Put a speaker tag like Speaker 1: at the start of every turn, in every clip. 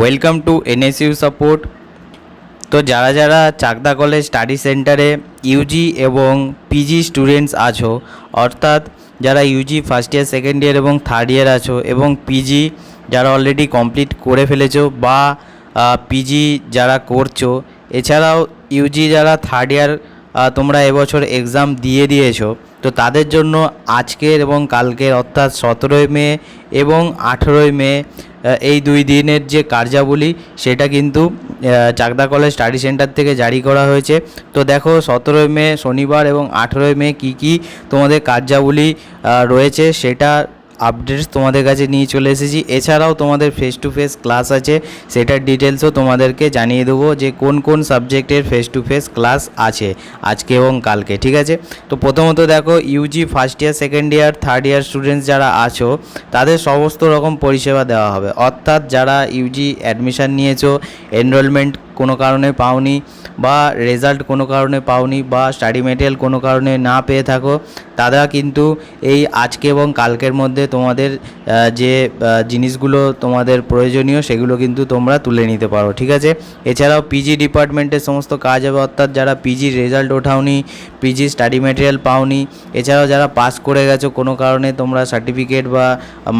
Speaker 1: Welcome to NSU support. তো যারা যারা চাকদা কলেজ স্টাডি সেন্টারে ইউজি এবং পিজি স্টুডেন্টস আছো, অর্থাৎ যারা ইউজি ফার্স্ট ইয়ার সেকেন্ড ইয়ার এবং থার্ড ইয়ার আছো এবং পিজি যারা অলরেডি কমপ্লিট করে ফেলেছো বা পিজি যারা করছো, এছাড়াও ইউজি যারা থার্ড ইয়ার তোমরা এবছর এক্সাম দিয়েছো, তো তাদের জন্য আজকের এবং কালকের অর্থাৎ 17ই মে এবং 18ই মে এই 2 দিনের যে কার্যাবলী সেটা কিন্তু চাকদা কলেজ স্টাডি সেন্টার থেকে জারি করা হয়েছে। তো দেখো 17ই মে শনিবার এবং 18ই মে কী তোমাদের কার্যাবলী রয়েছে সেটা আপডেটস তোমাদের কাছে নিয়ে চলে এসেছি। এছাড়াও তোমাদের ফেস টু ফেস ক্লাস আছে, সেটার ডিটেলসও তোমাদেরকে জানিয়ে দেবো যে কোন কোন সাবজেক্টের ফেস টু ফেস ক্লাস আছে আজকে এবং কালকে, ঠিক আছে। তো প্রথমত দেখো, Yuji first year second year third ইয়ার স্টুডেন্টস যারা আছো তাদের সমস্ত রকম পরিষেবা দেওয়া হবে। অর্থাৎ যারা ইউজি অ্যাডমিশান নিয়েছো, এনরোলমেন্ট কোনো কারণে পাওনি বা রেজাল্ট কোনো কারণে পাওনি বা স্টাডি মেটেরিয়াল কোনো কারণে না পেয়ে থাকো, তারা কিন্তু এই আজকে এবং কালকের মধ্যে তোমাদের যে জিনিসগুলো তোমাদের প্রয়োজনীয় সেগুলো কিন্তু তোমরা তুলে নিতে পারো, ঠিক আছে। এছাড়াও পিজি ডিপার্টমেন্টের সমস্ত কাজ হবে, অর্থাৎ যারা পিজির রেজাল্ট ওঠাওনি, পিজি স্টাডি মেটেরিয়াল পাওনি, এছাড়াও যারা পাস করে গেছো কোনো কারণে তোমরা সার্টিফিকেট বা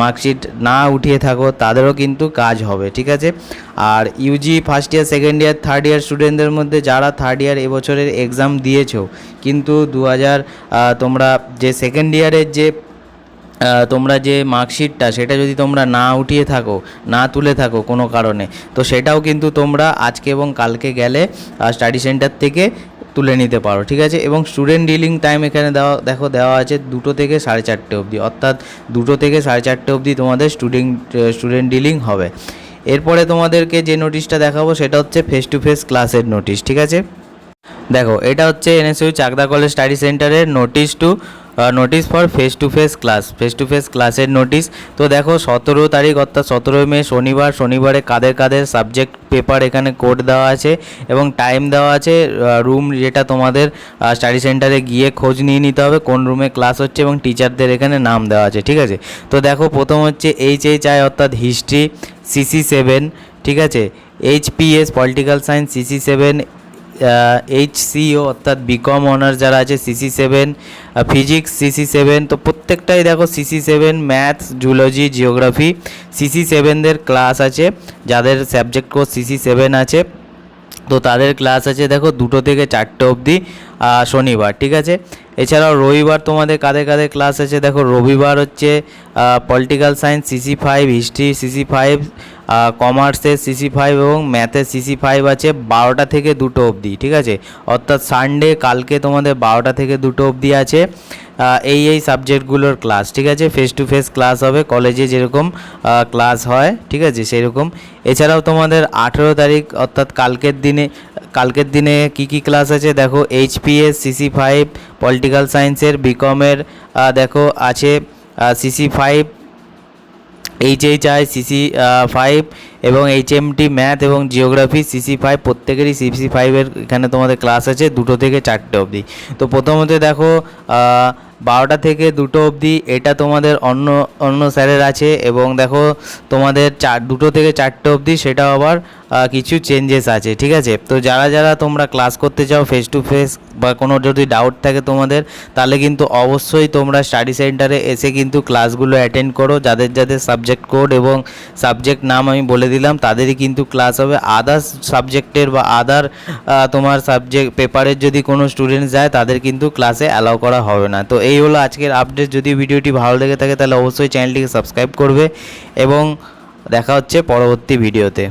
Speaker 1: মার্কশিট না উঠিয়ে থাকো, তাদেরও কিন্তু কাজ হবে, ঠিক আছে। আর UG first year second year third year স্টুডেন্টদের মধ্যে যারা থার্ড ইয়ার এবছরের এক্সাম দিয়েছো কিন্তু তোমরা যে সেকেন্ড ইয়ারের যে তোমরা যে মার্কশিটটা সেটা যদি তোমরা না উঠিয়ে থাকো, না তুলে থাকো কোনো কারণে, তো সেটাও কিন্তু তোমরা আজকে এবং কালকে গেলে স্টাডি সেন্টার থেকে তুলে নিতে পারো, ঠিক আছে। এবং স্টুডেন্ট ডিলিং টাইম এখানে দেওয়া আছে 2টো থেকে 4:30 অবধি, অর্থাৎ 2টো থেকে 4:30 অবধি তোমাদের স্টুডেন্ট ডিলিং হবে। এরপরে তোমাদেরকে যে নোটিশটা দেখাবো সেটা হচ্ছে ফেস টু ফেস ক্লাসের নোটিশ, ঠিক আছে। দেখো, এটা হচ্ছে এনএসইউ চাকদা কলেজ স্টাডি সেন্টারের notice for face to face ক্লাসের নোটিশ। তো দেখো 17 তারিখ অর্থাৎ 17ই মে শনিবারে কাদের সাবজেক্ট পেপার এখানে কোড দেওয়া আছে এবং টাইম দেওয়া আছে, রুম যেটা তোমাদের স্টাডি সেন্টারে গিয়ে খোঁজ নিয়ে নিতে হবে কোন রুমে ক্লাস হচ্ছে এবং টিচারদের এখানে নাম দেওয়া আছে, ঠিক আছে। তো দেখো, প্রথম হচ্ছে HHI অর্থাৎ হিস্ট্রি CC7, ঠিক আছে। HPS political science CC7, HCO অর্থাৎ বিকম অনার্স যারা আছে CC7, ফিজিক্স CC7। তো প্রত্যেকটাই দেখো CC7, ম্যাথস, জুলজি, জিওগ্রাফি CC7দের ক্লাস আছে, যাদের সাবজেক্ট কোর্স CC7 আছে তো তাদের ক্লাস আছে দেখো 2টো থেকে 4টে অবধি শনিবার, ঠিক আছে। এছাড়াও রবিবার তোমাদের কাদের ক্লাস আছে দেখো, রবিবার হচ্ছে political science CC5, history CC5, কমার্সের CC5 এবং ম্যাথের CC5 আছে 12টা থেকে 2টো অবধি, ঠিক আছে। অর্থাৎ সানডে কালকে তোমাদের 12টা থেকে 2টো অবধি আছে এই সাবজেক্টগুলোর ক্লাস, ঠিক আছে। ফেস টু ফেস ক্লাস হবে কলেজে যেরকম ক্লাস হয়, ঠিক আছে, সেরকম। এছাড়াও তোমাদের 18 তারিখ অর্থাৎ কালকের দিনে কি ক্লাস আছে দেখো, HPS CC5 পলিটিক্যাল সায়েন্সের, বিকমের দেখো আছে CC5, HHI CC5 এবং HMT ম্যাথ এবং জিওগ্রাফি CC5, প্রত্যেকেরই CC5-এর এখানে তোমাদের ক্লাস আছে 2টো থেকে 4টে অবধি। তো প্রথমত দেখো 12টা থেকে 2টো অবধি এটা তোমাদের অন্য স্যারের আছে এবং দেখো তোমাদের 2টো থেকে 4টে অবধি সেটা আবার কিছু চেঞ্জেস আছে, ঠিক আছে। তো যারা তোমরা ক্লাস করতে চাও ফেস টু ফেস বা কোনো যদি ডাউট থাকে তোমাদের, তাহলে কিন্তু অবশ্যই তোমরা স্টাডি সেন্টারে এসে কিন্তু ক্লাসগুলো অ্যাটেন্ড করো। যাদের সাবজেক্ট কোড এবং সাবজেক্ট নাম আমি বলে দিলাম তাদেরই কিন্তু ক্লাস হবে। আদার্স সাবজেক্টের বা তোমার সাবজেক্ট পেপারের যদি কোনো স্টুডেন্টস যায় তাদের কিন্তু ক্লাসে অ্যালাউ করা হবে না। তো এই হলো আজকের আপডেট। যদি ভিডিওটি ভালো লেগে থাকে তাহলে অবশ্যই চ্যানেলটিকে সাবস্ক্রাইব করবে এবং দেখা হচ্ছে পরবর্তী ভিডিওতে।